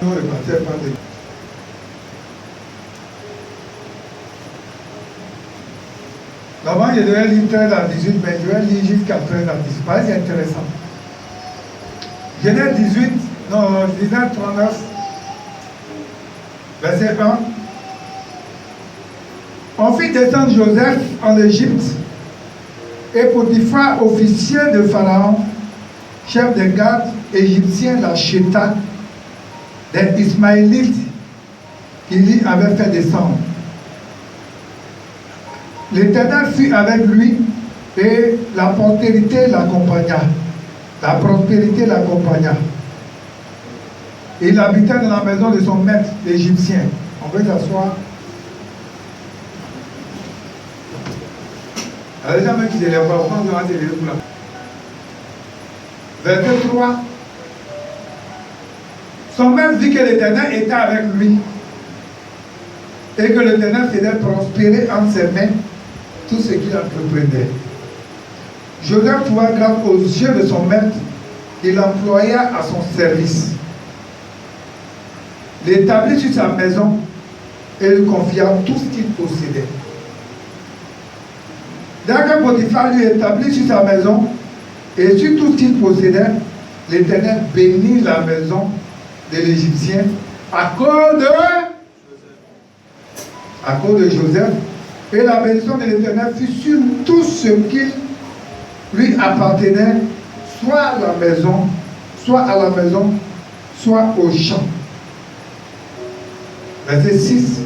Non, le pasteur pas de... Normalement, je devais lire 13 à 18, mais je vais lire jusqu'à 13 à 18. C'est intéressant. Genèse 18, non, Genèse 39, verset 1. On fit descendre Joseph en Égypte, et Potiphar, officier de Pharaon, chef des gardes égyptiens, l'acheta des Ismaélites qui lui avait fait descendre. L'Éternel fut avec lui et la prospérité l'accompagna. La prospérité l'accompagna. Il habitait dans la maison de son maître, l'Égyptien. On peut s'asseoir. Alors, les gens même qui ne s'élèvent pas, on va se lever pour là. Verset 3. Son maître dit que l'Éternel était avec lui et que l'Éternel faisait prospérer en ses mains tout ce qu'il entreprenait. Joseph trouva grâce aux yeux de son maître, il l'employa à son service. L'établit sur sa maison et lui confia tout ce qu'il possédait. Dès que Potiphar lui établit sur sa maison et sur tout ce qu'il possédait, l'Éternel bénit la maison de l'Égyptien à cause de Joseph. Et la bénédiction de l'Éternel fut sur tout ce qui lui appartenait, soit à la maison, soit au champ. Verset 6.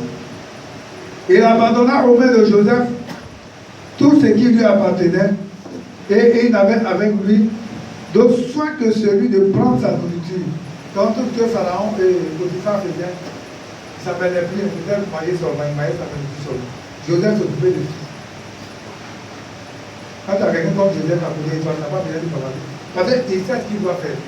Il abandonna aux mains de Joseph tout ce qui lui appartenait, et il n'avait avec lui d'autre soin que celui de prendre sa nourriture. Quand tout ce que Pharaon et Potiphar faisaient, il ne s'appelait plus, il faisait mailler sur le mailler, ça s'appelait plus sur lui. Joseph s'occupait de tout. Quand tu as quelqu'un comme Joseph à côté de toi, tu n'as pas besoin de parler. Parce qu'il sait ce qu'il doit faire.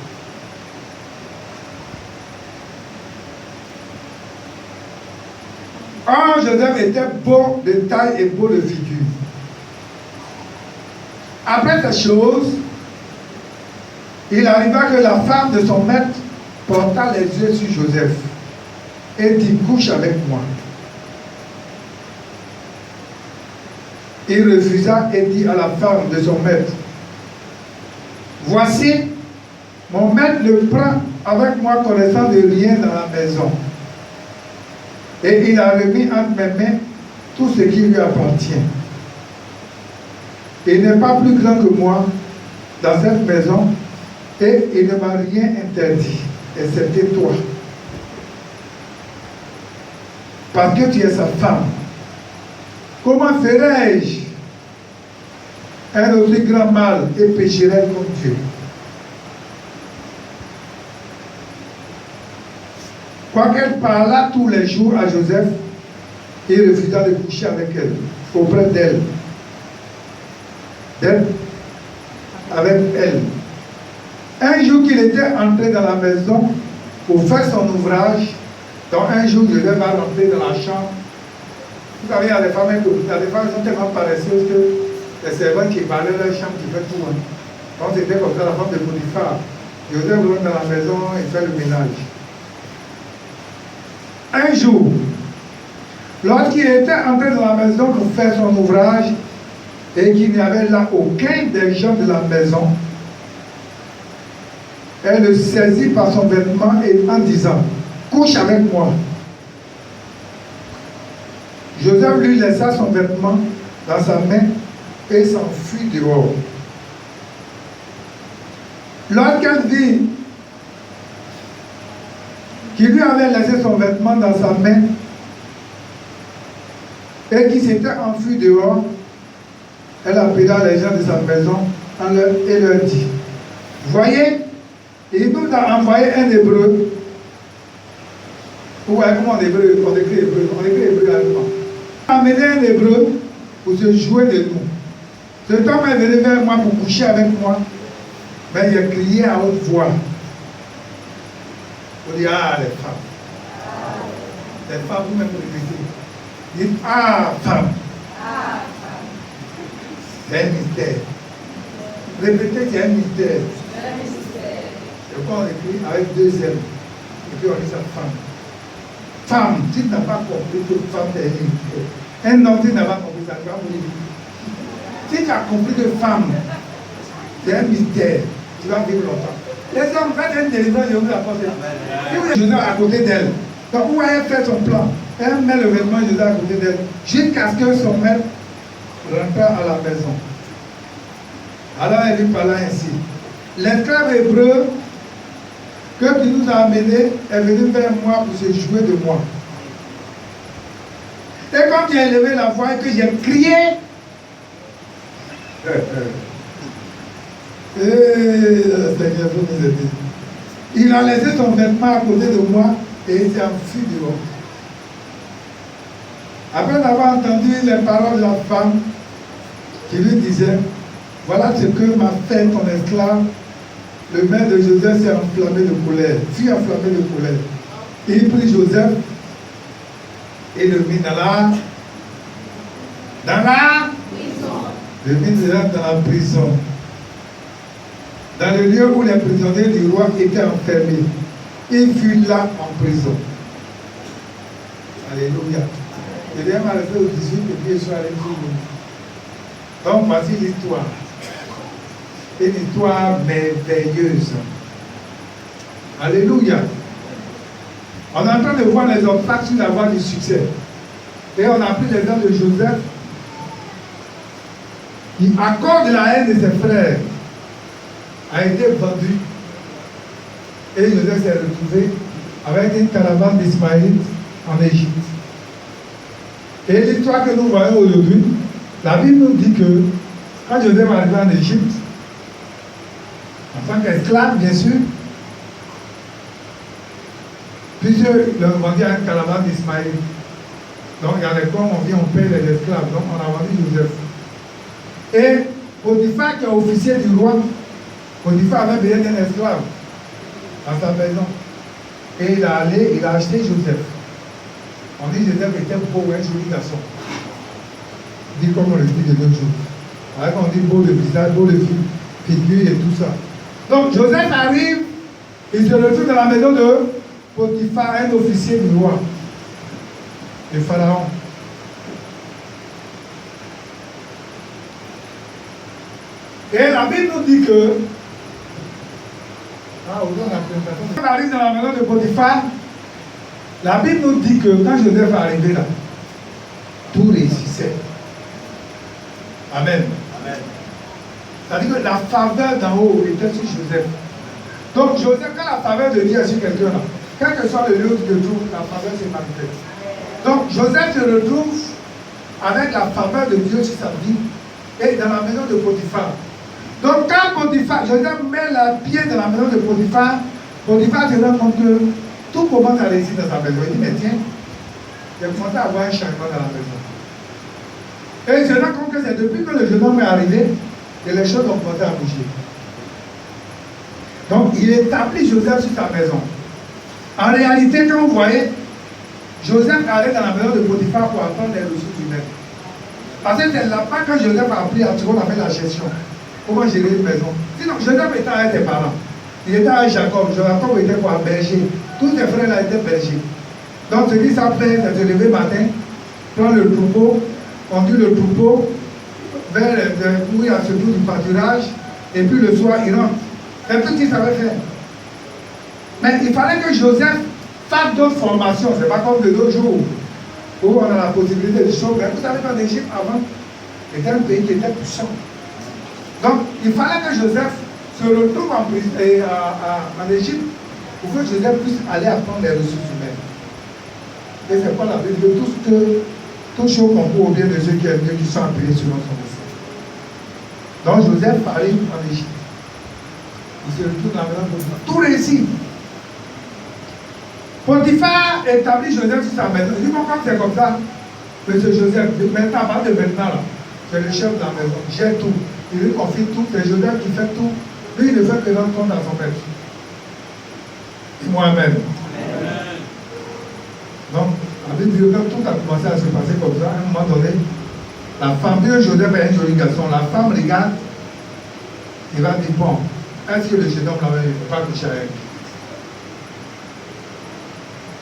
Or, Joseph était beau de taille et beau de figure. Après ces choses, il arriva que la femme de son maître porta les yeux sur Joseph et dit: couche avec moi. Il refusa et dit à la femme de son maître: voici, mon maître ne prend avec moi connaissance de rien dans la maison. Et il a remis entre mes mains tout ce qui lui appartient. Il n'est pas plus grand que moi dans cette maison, et il ne m'a rien interdit, excepté toi. Parce que tu es sa femme. Comment ferais-je un aussi grand mal et pécherais comme Dieu? Quoiqu'elle parlât tous les jours à Joseph, il refusa de coucher avec elle, auprès d'elle, avec elle. Un jour qu'il était entré dans la maison pour faire son ouvrage, donc un jour Joseph va rentrer dans la chambre. Vous savez, il y a des femmes qui sont tellement paresseuses que les servantes qui parlaient de leur chambre, qui fait tout. Hein. Donc c'était comme ça la femme de Potiphar. Joseph rentre dans la maison et fait le ménage. Un jour, lorsqu'il était entré dans la maison pour faire son ouvrage et qu'il n'y avait là aucun des gens de la maison, elle le saisit par son vêtement et en disant: couche avec moi. Joseph lui laissa son vêtement dans sa main et s'enfuit dehors. Lorsqu'elle vit qu'il lui avait laissé son vêtement dans sa main et qu'il s'était enfui dehors, elle appela les gens de sa maison et leur dit: voyez, il nous a envoyé un hébreu. Vous voyez comment on écrit hébreu? On écrit hébreu allemand. Il a amené un hébreu pour se jouer de nous. Cet homme est venu vers moi pour coucher avec moi, mais il a crié à haute voix. On dit: ah, les femmes. Les femmes, vous-même vous répétez. Dites: ah, femme. C'est un mystère. Répétez, c'est un mystère. C'est quoi on écrit avec deux M. Et puis on dit ça femme. Femme, si tu n'as pas compris que femme est libre. Un homme qui n'a pas compris ça, tu vas mourir. Si tu as compris que femme, c'est un mystère, tu vas vivre longtemps. Les hommes, faites une délivrance, je vous apporte. Si vous êtes Joseph à côté d'elle, donc où elle fait son plan, elle met le vêtement de Joseph à côté d'elle, jusqu'à ce que son maître rentre à la maison. Alors elle lui parla ainsi. L'esclave hébreu que tu nous as amené est venu vers moi pour se jouer de moi. Et quand tu as élevé la voix et que j'ai crié, Seigneur, vous nous aider. Il a laissé son vêtement à côté de moi et il s'est enfui dehors. Après avoir entendu les paroles de la femme qui lui disait, voilà ce que m'a fait ton esclave, le maître de Joseph s'est enflammé de colère, fut enflammé de colère. Il prit Joseph et le mit dans la prison. Le mit dans la prison. Dans le lieu où les prisonniers du roi étaient enfermés. Il fut là en prison. Alléluia. Je viens m'arrêter au 18 et puis je suis allé sur nous. Donc voici l'histoire. Une histoire merveilleuse. Alléluia. On est en train de voir les obstacles sur la voie du succès. Et on a pris l'exemple de Joseph qui, à cause de la haine de ses frères, a été vendu. Et Joseph s'est retrouvé avec une caravane d'Ismaélites en Égypte. Et l'histoire que nous voyons aujourd'hui, la Bible nous dit que quand Joseph est arrivé en Égypte, en tant qu'esclave, bien sûr, puisque le vendit à une caravane d'Ismaël. Donc il y a les corps, on vient, on paye les esclaves. Donc on a vendu Joseph. Et Potiphar, qui est officier du roi, Potiphar avait besoin d'un esclave dans sa maison. Et il a acheté Joseph. On dit que Joseph était beau, un joli garçon. Dit comme on l'explique de l'autre jour. Alors on dit beau de visage, beau de figure et tout ça. Donc Joseph arrive, il se retrouve dans la maison de Potiphar, un officier du roi, le pharaon. Et la Bible nous dit que quand on arrive dans la maison de Potiphar, la Bible nous dit que quand Joseph est arrivé là, tout réussissait. Amen. Amen. C'est-à-dire que la faveur d'en haut était sur Joseph. Donc Joseph, quand la faveur de Dieu est sur quelqu'un là, quel que soit le lieu où tu te trouves, la faveur se manifeste. Donc Joseph se retrouve avec la faveur de Dieu sur sa vie et dans la maison de Potiphar. Donc quand Joseph met le pied dans la maison de Potiphar, Potiphar se rend compte que tout commence à réussir dans sa maison. Il dit, mais tiens, il a commencé à avoir un changement dans la maison. Et il se rend compte que c'est depuis que le jeune homme est arrivé que les choses ont commencé à bouger. Donc il établit Joseph sur sa maison. En réalité, quand vous voyez, Joseph allait dans la maison de Potiphar pour attendre les ressources humaines. Parce que c'est là-bas que Joseph a appris à ce qu'on appelle la gestion. Comment gérer une maison. Sinon, Joseph était avec ses parents. Il était avec Jacob. Jacob était quoi? Berger. Tous ses frères là étaient bergers. Donc ce qu'ils savent faire, c'est se lever le matin, prendre le troupeau, conduire le troupeau vers où il y a ce bout du pâturage, et puis le soir, il rentre. C'est tout ce qu'il savait faire. Mais il fallait que Joseph fasse d'autres formations. Ce n'est pas comme de nos jours où on a la possibilité de chauffer. Vous savez qu'en Égypte, avant, c'était un pays qui était puissant. Donc, il fallait que Joseph se retrouve en Égypte pour que Joseph puisse aller apprendre les ressources humaines. Et c'est pas la Bible de tout chose qu'on peut au bien de ceux qui aiment Dieu, qui sont appelés selon son dessein. Donc, Joseph arrive en Égypte. Il se retrouve dans la maison de Potiphar. Tout réussit. Potiphar établit Joseph sur sa maison. Il dit, bon, comme c'est comme ça, monsieur Joseph, maintenant, à partir de maintenant, là, c'est le chef de la maison. J'ai tout. Il lui confie tout. C'est Joseph qui fait tout. Lui, il ne fait que rendre compte à son maître. Dis-moi Amen. Donc, la Bible dit que tout a commencé à se passer comme ça. À un moment donné, la femme, Joseph est un joli garçon. La femme regarde. Il va dire, bon, est-ce que le jeune homme là-bas ne peut pas coucher avec lui?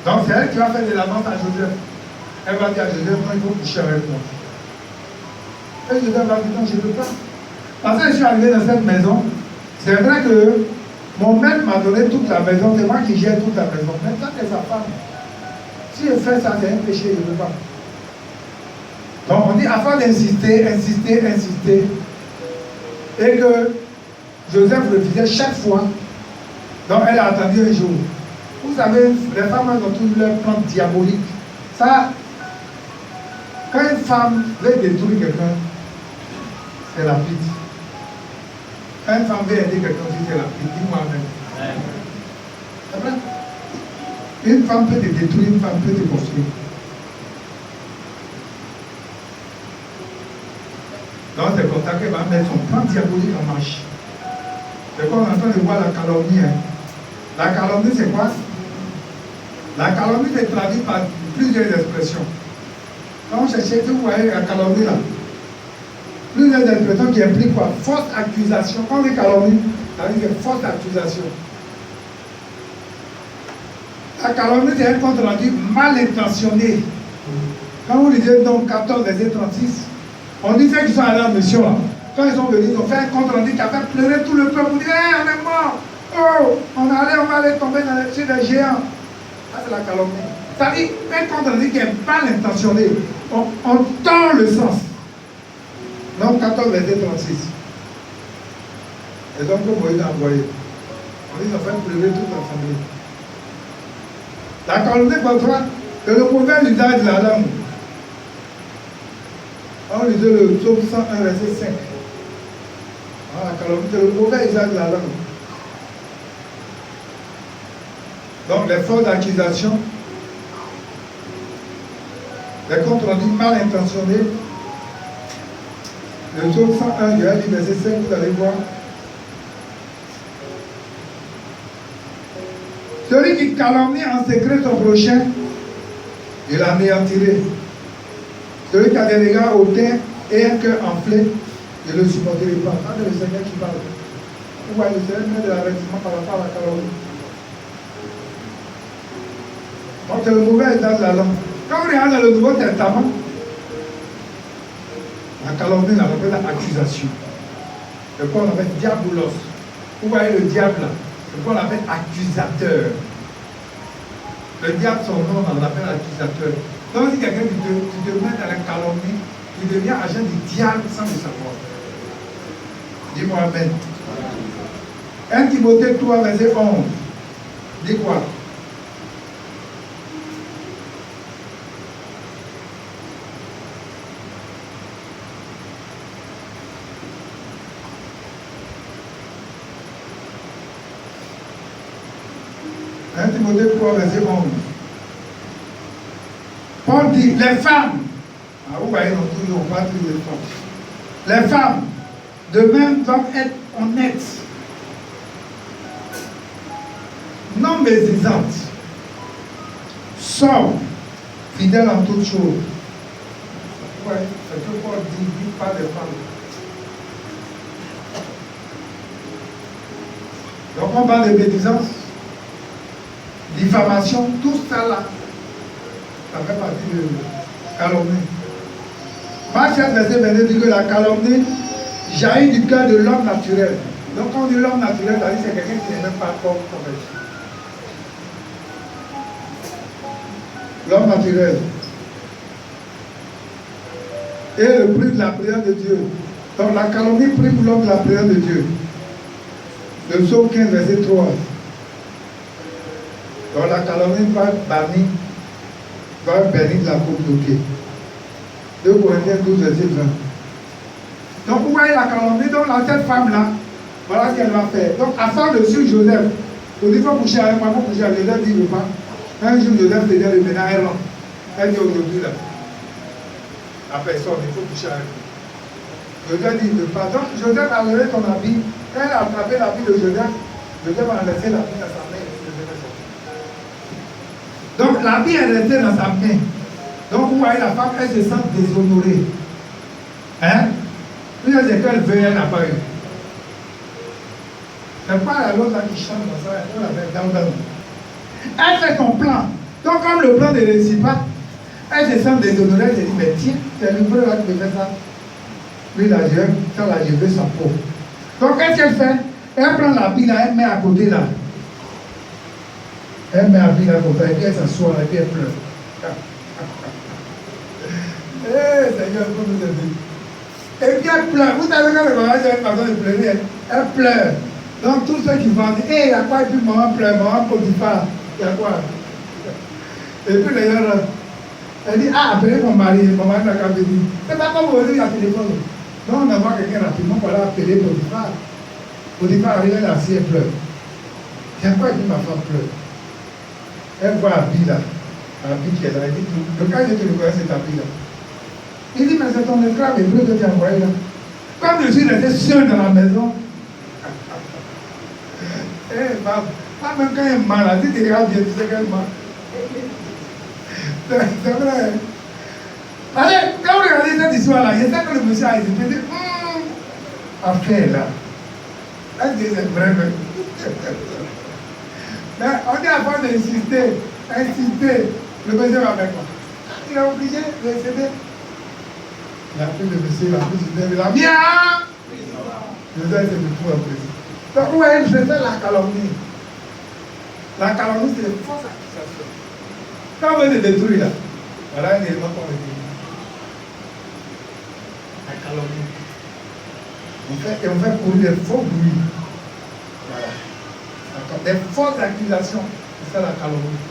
Donc c'est elle qui va faire de l'avance à Joseph. Elle va dire à Joseph, non, il faut coucher avec moi. Et Joseph va dire, non, je ne peux pas. Parce que je suis arrivé dans cette maison, c'est vrai que mon maître m'a donné toute la maison, c'est moi qui gère toute la maison. Maintenant, c'est sa femme. Si je fais ça, c'est un péché, je ne peux pas. Donc on dit, afin d'insister, et que Joseph refusait chaque fois. Donc elle a attendu un jour. Vous savez, les femmes ont tous leurs plans diaboliques. Ça, quand une femme veut détruire quelqu'un, c'est rapide. Quand une femme veut aider quelqu'un, c'est rapide. Dis-moi même. C'est vrai? Une femme peut te détruire, une femme peut te construire. Donc c'est comme ça qu'elle va mettre son plan diabolique en marche. C'est comme on est en train de voir la calomnie. Hein. La calomnie, c'est quoi? La calomnie est traduite par plusieurs expressions. Quand on cherche, vous voyez la calomnie là. Plusieurs expressions qui impliquent quoi? Fausse accusation. Quand on dit calomnie, ça veut dire fausse accusation. La calomnie, c'est un compte rendu mal intentionné. Quand vous lisez donc 14, verset 36, on dit ceux qui sont allés en mission là. Quand ils sont venus, ils ont fait un compte rendu qui a fait pleurer tout le peuple. On dit, hey, on est mort. Oh, on va aller tomber chez des géants. Ça, c'est la calomnie. C'est-à-dire, un compte rendu qui est mal intentionné. On tord le sens. Donc, 14, verset 36. Et donc, comme Moïse a envoyé, on dit, ils ont fait pleurer toute l'assemblée. La calomnie, parfois, c'est le mauvais usage de la langue. On lisait le psaume 101, verset 5. La calomnie, c'est le mauvais usage de la langue. Donc, les fausses accusations, les comptes rendus mal intentionnés. Le psaume 101, je vais lire verset 5, vous allez voir. Celui qui calomnie en secret son prochain, il l'anéantirait. Celui qui a des regards hautains et un cœur enflé, je ne le supporterai pas. Ça, c'est le Seigneur qui parle. Vous voyez, le Seigneur met de l'avertissement par rapport à la calomnie. Donc, c'est le mauvais état de la langue. Quand vous regardez dans le Nouveau Testament, la calomnie, on appelle l'accusation. C'est quoi on appelle diabolos. Vous voyez le diable là, c'est quoi on appelle accusateur. Le diable, son nom, on l'appelle accusateur. Donc, si quelqu'un qui te met dans la calomnie, il devient agent du diable sans le savoir. Dis-moi Amen. 1 Timothée 3, verset 11. Dis quoi? Timothée 3, verset 11. Paul dit, les femmes, vous voyez, on ne pas tous les femmes. Les femmes, de même, doivent être honnêtes, non médisantes, sobres, fidèles en toutes choses. Oui, c'est ce que Paul dit pas des femmes. Donc on parle de médisance, diffamation, tout ça là, ça fait partie de calomnie. Marc 7, verset 22 dit que la calomnie jaillit du cœur de l'homme naturel. Donc quand on dit l'homme naturel, c'est quelqu'un qui n'est même pas comme l'homme naturel. Et le prix de la prière de Dieu. Donc la calomnie prime l'homme de la prière de Dieu. Le psaume 15, verset 3. Donc la calomnie va bannir de la communauté. 2 Corinthiens 12, verset 20. Donc vous voyez la calomnie, donc cette femme-là, voilà ce qu'elle va faire. Donc afin de suivre Joseph, on dit il faut coucher avec moi, il faut coucher avec Joseph, dit pas. Un jour Joseph te dit le ménage est long. Elle dit aujourd'hui là, la personne, il faut coucher avec moi. Joseph dit pas. Donc Joseph a levé son habit, quand elle a attrapé l'habit de Joseph, Joseph a laissé l'habit dans sa main. Donc l'habit est resté dans sa main. Donc vous voyez la femme, elle se sent déshonorée. Hein? Puis elle dit qu'elle veut, elle n'a pas eu. C'est pas l'autre qui chante dans ça, elle fait son plan. Donc, comme le plan ne réussit pas, elle descend déshonorée, elle dit, mais tiens, c'est le frère là qui me fait ça. Lui, là, je veux sa peau. Donc, qu'est-ce qu'elle fait? Elle prend la bille là, elle met à côté là. Elle met la bille à côté, et puis elle s'assoit là, et puis elle pleure. Eh, Seigneur, il faut nous aider. Et puis elle pleure. Vous savez, quand le mariage a une façon de pleurer, elle pleure. Donc, tous ceux qui vont dire, hé, il y a quoi? Et puis maman pleure, maman Potiphar. Il y a quoi? Et puis les gens, elle dit, ah, appelez mon mari, maman n'a qu'à venir. C'est pas comme vous dire, à téléphone. Donc, on envoie quelqu'un rapidement pour aller appeler Potiphar. Potiphar arrive, elle est assise, elle pleure. Il y a quoi? Et puis ma femme pleure. Elle voit Abi là. Abi qui est là. Elle dit, le cas je te le connais, c'est Abi là. Il dit, mais c'est ton esclave hébreu que tu as envoyé là. Comme je suis resté seul dans la maison. Eh, pas même quand elle est malade, si tu regardes bien, tu sais qu'elle est malade. C'est vrai. Allez, quand vous regardez cette histoire-là, il y a ça que le monsieur a hésité. Il dit, affaire là. Là, c'est vrai. Mais on est à force d'insister. Le monsieur va faire quoi? Il est obligé de céder. Il a pris le monsieur, il a pris le monsieur, il a bien. Le monsieur s'est retrouvé en prison. Donc, vous voyez, c'est ça la calomnie. La calomnie, c'est une fausse accusation. Quand on veut le détruire, là, voilà un élément qu'on veut dire. La calomnie. On fait courir des faux bruits. Voilà. Des fausses accusations. C'est ça la calomnie.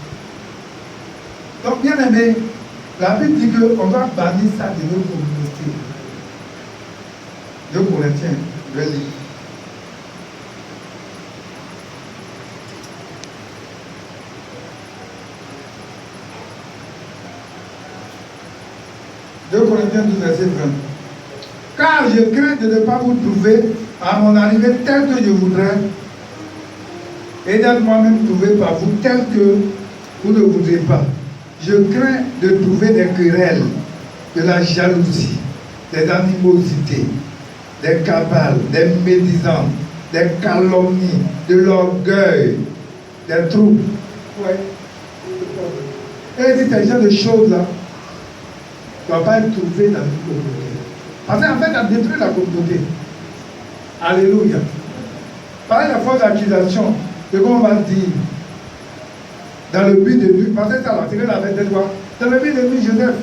Donc, bien aimé, la Bible dit qu'on doit bannir ça de nos communautés. 2 Corinthiens, je vais lire. Corinthiens 12, verset 20. Car je crains de ne pas vous trouver à mon arrivée tel que je voudrais, et d'être moi-même trouvé par vous tel que vous ne voudrez pas. Je crains de trouver des querelles, de la jalousie, des animosités, des cabales, des médisances, des calomnies, de l'orgueil, des troubles. Ouais. Et il dit ces genre de choses-là ne doivent pas être trouvées dans une communauté. Parce qu'en fait, ça détruit la communauté. Alléluia. Par la fausse accusation, de quoi on va dire, dans le but de lui, parce que ça va tirer la tête de quoi? Dans le but de lui, Joseph.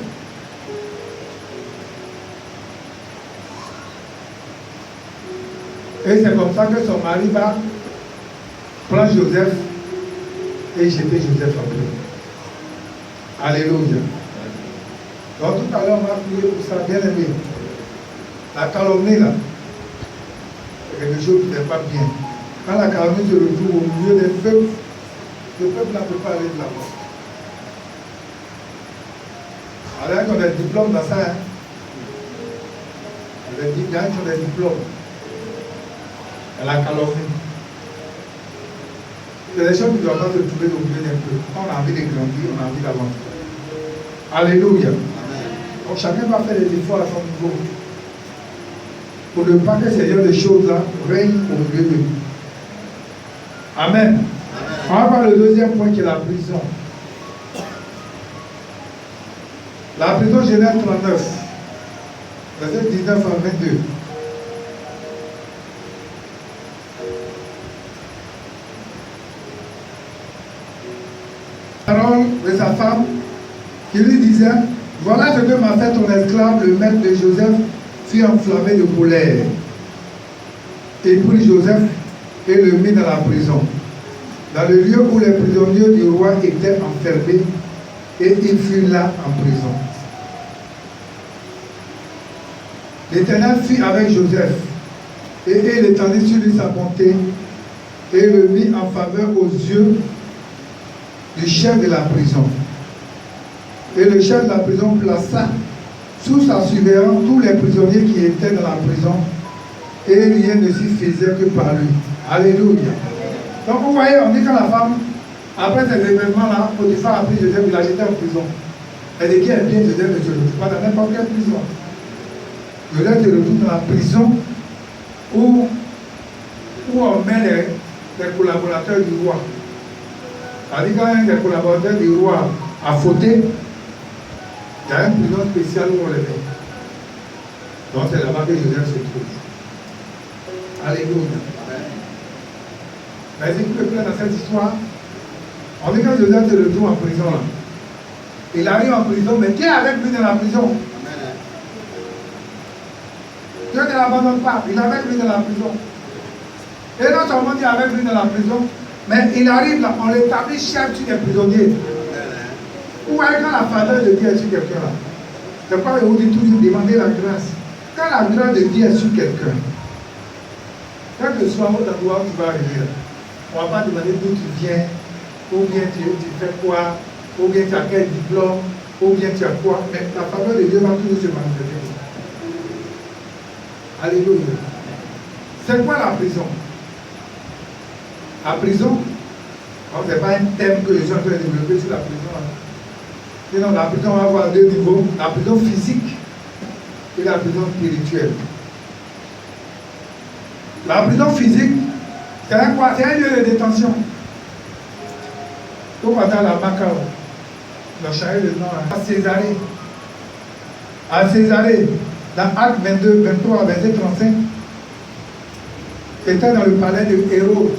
Et c'est comme ça que son mari va prendre Joseph et jeter Joseph en prison. Alléluia. Donc tout à l'heure, on va prier pour ça, bien aimé. La calomnie là, c'est quelque chose qui n'est pas bien. Quand la calomnie se retrouve au milieu des peuples, le peuple ne peut pas aller de l'avant. Alors qu'on a des diplômes dans ça, hein. Les gens qui ont des diplômes. Et la calomnie. C'est des choses qui ne doivent pas se trouver au milieu d'un peuple. Quand on a envie de grandir, on a envie d'avancer. Alléluia. Donc chacun va faire des efforts à son niveau. Pour ne pas que ces genres de choses-là règnent au milieu de nous. Amen. On va voir le deuxième point qui est la prison. La prison Genèse 39, verset 19 à 22. Parole de sa femme qui lui disait, voilà ce que m'a fait ton esclave, le maître de Joseph, fut enflammé de colère. Et prit Joseph et le mit dans la prison, dans le lieu où les prisonniers du roi étaient enfermés, et il fut là en prison. L'Éternel fut avec Joseph, et il étendit sur lui sa bonté, et le mit en faveur aux yeux du chef de la prison. Et le chef de la prison plaça sous sa surveillance tous les prisonniers qui étaient dans la prison, et rien ne s'y faisait que par lui. Alléluia. Donc vous voyez, on dit que la femme, après ces événements-là, Potiphar a pris Joseph, il l'a jeté en prison. Elle dit qu'il est bien Joseph, ne se retrouve pas dans n'importe quelle prison. Joseph se retrouve dans la prison où on met les collaborateurs du roi. C'est-à-dire quand un des collaborateurs du roi a fauté, il y a une prison spéciale où on les met. Donc c'est là-bas que Joseph se trouve. Alléluia. Mais si vous pouvez prendre dans cette histoire, on dit que Joseph se retrouve en prison là. Il arrive en prison, mais qui est avec lui dans la prison? Dieu ne l'abandonne pas, il est avec lui dans la prison. Et non seulement il est avec lui dans la prison, mais il arrive là, on l'établit chef sur des prisonniers. Vous voyez quand la faveur de Dieu est sur quelqu'un là, c'est pourquoi je vous dis toujours demandez la grâce. Quand la grâce de Dieu est sur quelqu'un, quel que soit votre endroit où tu vas arriver là, on ne va pas demander d'où tu viens, ou bien tu fais quoi, ou bien tu as quel diplôme, ou bien tu as quoi, mais la faveur de Dieu va toujours se manifester. Alléluia. C'est quoi la prison? La prison, ce n'est pas un thème que les gens peuvent développer sur la prison. Sinon, la prison va avoir deux niveaux, la prison physique et la prison spirituelle. La prison physique, c'est quoi? C'est un lieu de détention. Tout va dans la Macao. On a changé le nom à Césarée. À Césarée, dans Acte 22, 23, verset 35, c'était dans le palais de Hérode.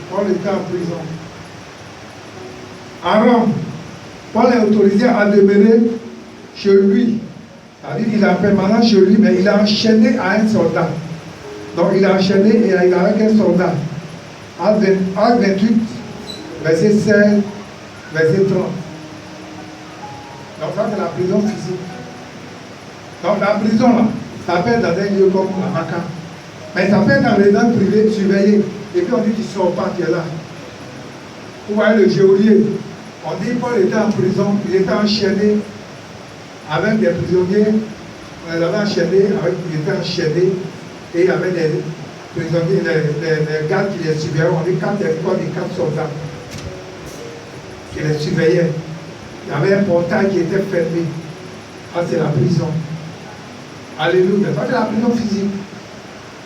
Paul était en prison. À Rome, Paul est autorisé à demeurer chez lui. C'est-à-dire qu'il est en permanence chez lui, mais il est enchaîné à un soldat. Donc il est enchaîné et il est avec un soldat. Acte 28, verset 16, verset 30. Donc ça c'est la prison physique. Donc la prison là, ça peut être dans un lieu comme la Maca. Mais ça peut être dans les zones privées surveillées. Et puis on dit qu'il ne sort pas, tu es là. Vous voyez le geôlier. On dit Paul était en prison, il était enchaîné avec des prisonniers. On les avait enchaînés, il était enchaîné. Et il y avait des prisonniers, des gardes qui les surveillaient. On dit 4 soldats qui les surveillaient. Il y avait un portail qui était fermé. Ah, c'est la prison. Alléluia. Ça, c'est la prison physique.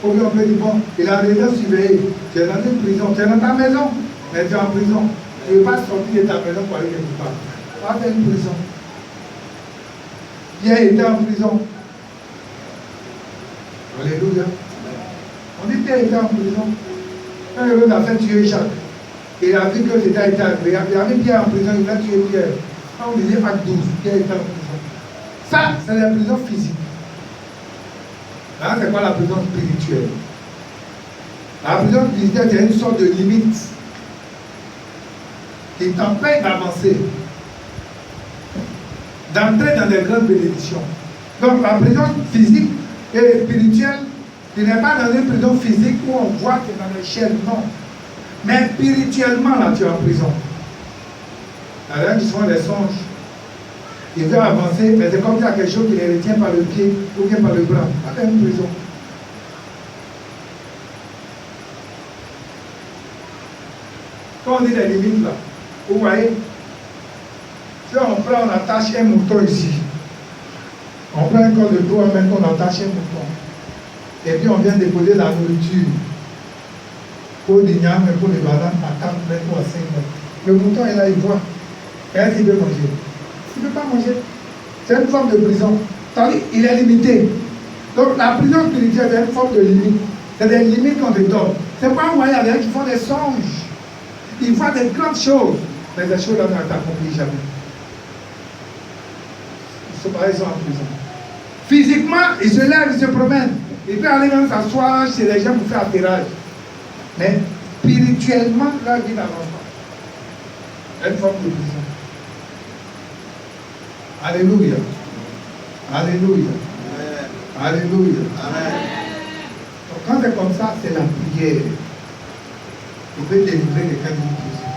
Ou bien on peut dire, bon, il a déjà surveillé. Tu es dans une prison, tu es dans ta maison, mais tu es en prison. Tu ne veux pas sortir de ta maison pour aller quelque part. Ça, c'est une prison. Pierre était en prison. Alléluia. On dit Pierre était en prison. Quand Hérode a fait tuer Jacques, il a vu que c'était arrivé. Il a mis Pierre en prison, il a tué Pierre. Quand on disait Acte 12, Pierre était en prison. Ça, c'est la prison physique. Là, c'est quoi la prison spirituelle? La prison spirituelle, c'est une sorte de limite qui t'empêche d'avancer, d'entrer dans des grandes bénédictions. Donc, la prison physique et spirituelle, tu n'es pas dans une prison physique où on voit que tu es dans l'échelle, non. Mais spirituellement, là, tu es en prison. Là, ils font des songes. Ils veulent avancer, mais c'est comme s'il y a quelque chose qui les retient par le pied ou bien par le bras. C'est une prison. Quand on dit les limites là, vous voyez, si on prend, on attache un mouton ici. On prend un corps de 3 mètres, on attache un mouton. Et puis on vient déposer la nourriture. Pour des nyams et pour les bananes à 4 mètres ou à 5 mètres. Le mouton est là, il voit. Qu'est-ce qu'il veut manger? Il ne peut pas manger. C'est une forme de prison. C'est-à-dire il est limité. Donc la prison spirituelle, c'est une forme de limite. C'est des limites qu'on te donne. C'est pas un moyen, il y a des gens qui font des songes. Ils voient des grandes choses. Mais ces choses-là ne t'accomplissent jamais. Ils sont pareils, ils sont en prison. Physiquement, ils se lèvent, ils se promènent. Ils peuvent aller même s'asseoir chez les gens pour faire atterrage. Mais spirituellement, leur vie n'avance pas. Une forme de prison. Alléluia. Alléluia. Amen. Alléluia. Amen. Donc, quand c'est comme ça, c'est la prière. Vous pouvez délivrer quelqu'un d'une prison.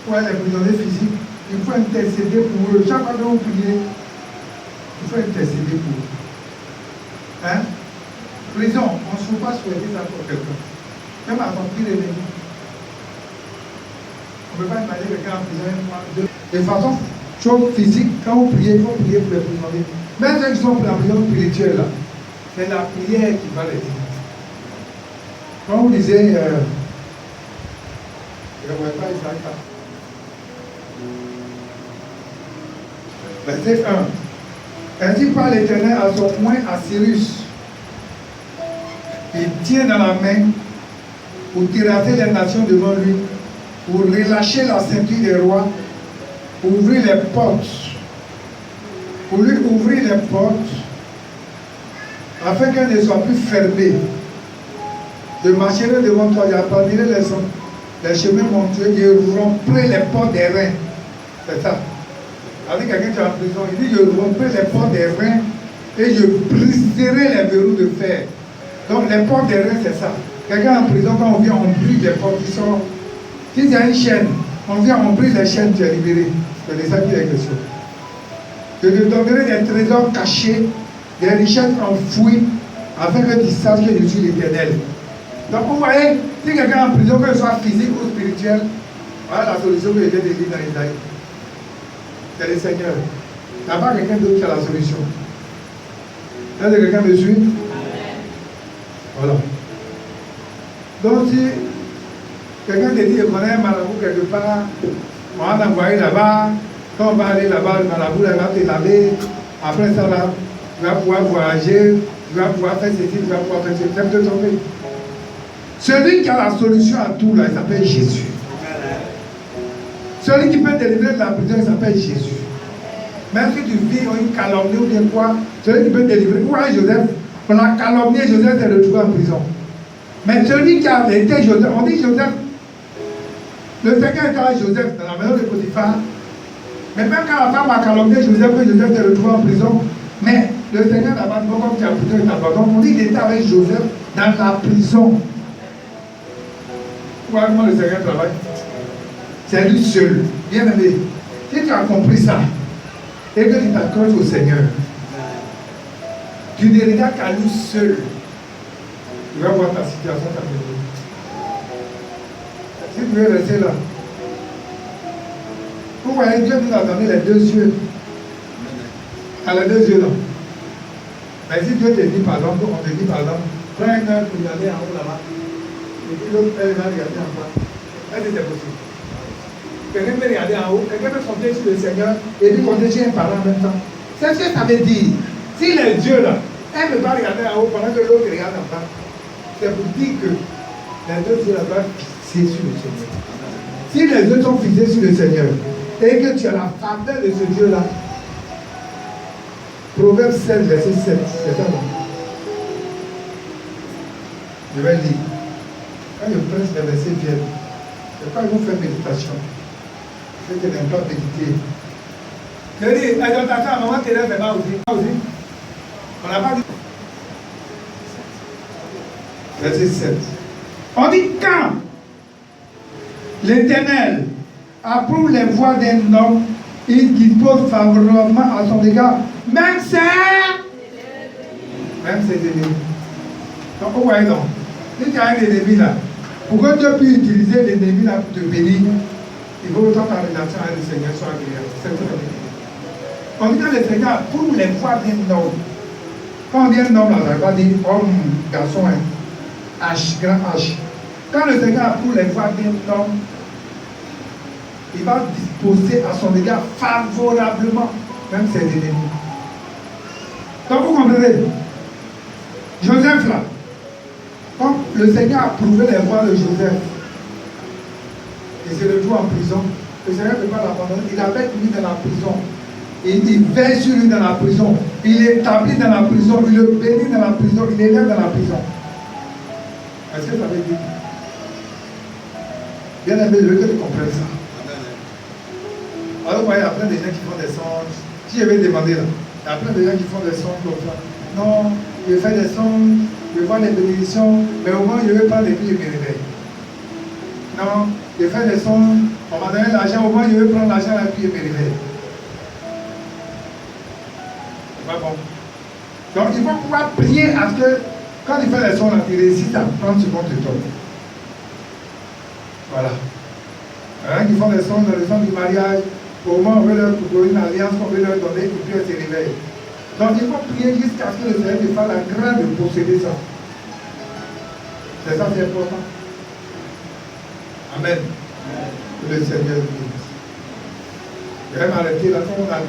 Pour les prisonniers physiques, il faut intercéder pour eux. Chaque fois que vous priez, il faut intercéder pour eux. Hein? Prison, on ne peut pas souhaiter ça pour quelqu'un. Même à son pire ennemi. On ne peut pas imaginer quelqu'un en prison un mois, deux. De façon, chose physique, quand vous priez, il faut prier pour les prisonniers. Même ceux qui sont pour la prison spirituelle, c'est la prière qui va les aider. Quand vous lisez Verset 1. Ainsi parle l'Éternel à son oint à Cyrus. Il tient dans la main pour terrasser les nations devant lui, pour relâcher la ceinture des rois, pour ouvrir les portes, pour lui ouvrir les portes, afin qu'elles ne soient plus fermées. Je marcherai devant toi, j'apprendrai les chemins montueux, je romprai les portes des reins. C'est ça. Avec quelqu'un qui est en prison, il dit je romprai les portes des reins et je briserai les verrous de fer. Donc les portes des reins, c'est ça. Quelqu'un en prison, quand on vient, on brise les portes qui sont. Si il y a une chaîne, on vient, on brise les chaînes, tu es libéré. C'est de ça qu'il est question. Je te donnerai des trésors cachés, des richesses enfouies, afin que tu saches que je suis l'Éternel. Donc vous voyez, si quelqu'un est en prison, que ce soit physique ou spirituel, voilà la solution que j'ai décrite dans Isaïe. C'est le Seigneur. Il n'y a pas quelqu'un d'autre qui a la solution. Est-ce que quelqu'un me suit? Voilà. Donc si quelqu'un te dit, je connais un marabout quelque part, on va t'envoyer là-bas, quand on va aller là-bas, le marabout là, va te laver, après ça là, tu vas pouvoir voyager, tu vas pouvoir faire ceci, tu vas pouvoir faire ceci, tu vas te tromper. Celui qui a la solution à tout là, il s'appelle Jésus. Celui qui peut te délivrer de la prison, il s'appelle Jésus. Même si tu vis une calomnie ou bien quoi, celui qui peut te délivrer. Vous voyez Joseph, on a calomnié Joseph s'est retrouvé en prison. Mais celui qui a été Joseph, on dit Joseph, le Seigneur était avec Joseph dans la maison de Potiphar. Mais même quand la femme a calomnié Joseph, que Joseph s'est retrouvé en prison, mais le Seigneur n'a pas dit comme tu as en prison, il t'abandonne. On dit qu'il était avec Joseph dans la prison. Vous voyez comment le Seigneur travaille? C'est lui seul. Bien aimé, si tu as compris ça, et que tu t'accroches au Seigneur, tu ne regardes qu'à lui seul. Tu vas voir ta situation t'améliorer. Si tu veux rester là, vous voyez, Dieu nous a donné les deux yeux. À les deux yeux là. Mais si Dieu te dit par exemple, on te dit par exemple, prends un heure pour regarder en haut là-bas, et puis l'autre elle va regarder en bas. Est-ce que c'est possible? Quelqu'un peut regarder en haut, quelqu'un peut compter sur le Seigneur et puis compter sur un parent en même temps. C'est ce que ça veut dire. Si les dieux là, elle ne peut pas regarder en haut pendant que l'autre regarde en bas, c'est pour dire que les deux yeux là doivent fixer sur le Seigneur. Si les yeux sont fixés sur le Seigneur et que tu as la faveur de ce Dieu là, Proverbe 16, verset 7, c'est ça non? Je vais lire. Quand je presse les versets viennent, c'est quand ils vont faire méditation. Ceux qui n'aiment pas méditer. Je dis, exhortation à maman Thérèse, c'est pas aussi. On n'a pas dit. Verset 7. On dit quand l'Éternel approuve les voies d'un homme, il dispose favorablement à son égard, même ses ennemis. Donc, vous voyez donc, si tu as un ennemi là, pour que Dieu puisse utiliser l'ennemi là pour te bénir, il faut autant ta relation avec le Seigneur soit agréable. C'est ce que ça veut dire. On dit quand le Seigneur approuve les voies d'un homme. Quand on dit un homme là, ça ne veut pas dire homme, garçon, H, grand H. Quand le Seigneur approuve les voies d'un homme, il va disposer à son égard favorablement, même ses ennemis. Donc vous comprenez, Joseph là, quand le Seigneur a approuvé les voies de Joseph, et se retrouve en prison, le Seigneur ne peut pas l'abandonner, il avait lui dans la prison, il veille sur lui dans la prison, il l'établit dans la prison, il le bénit dans la prison, il l'élève dans la prison. Est-ce que ça veut dire? Bien aimé, je veux que tu comprennes ça. Alors vous voyez, il y a plein de gens qui font des songes. Si je vais demander là, il y a plein de gens qui font des songes comme ça. Non, je fais des songes, je vois les bénédictions, mais au moins je ne veux pas les puis je me réveille. Non, je fais des songes, on m'a donné l'argent, au moins je veux prendre l'argent et puis je me réveille. C'est pas bon. Donc il faut pouvoir prier à ce que quand il fait les songes, il réussit à prendre ce compte de toi. Voilà. Il y en a qui font des songes dans le sens du mariage. Au moment où on veut leur proposer une alliance qu'on veut leur donner, et puis elles se réveillent. Donc il faut prier jusqu'à ce que le Seigneur te fasse la grâce de posséder ça. C'est ça, c'est important. Amen. Que le Seigneur bénisse. Je vais m'arrêter là, on a bien.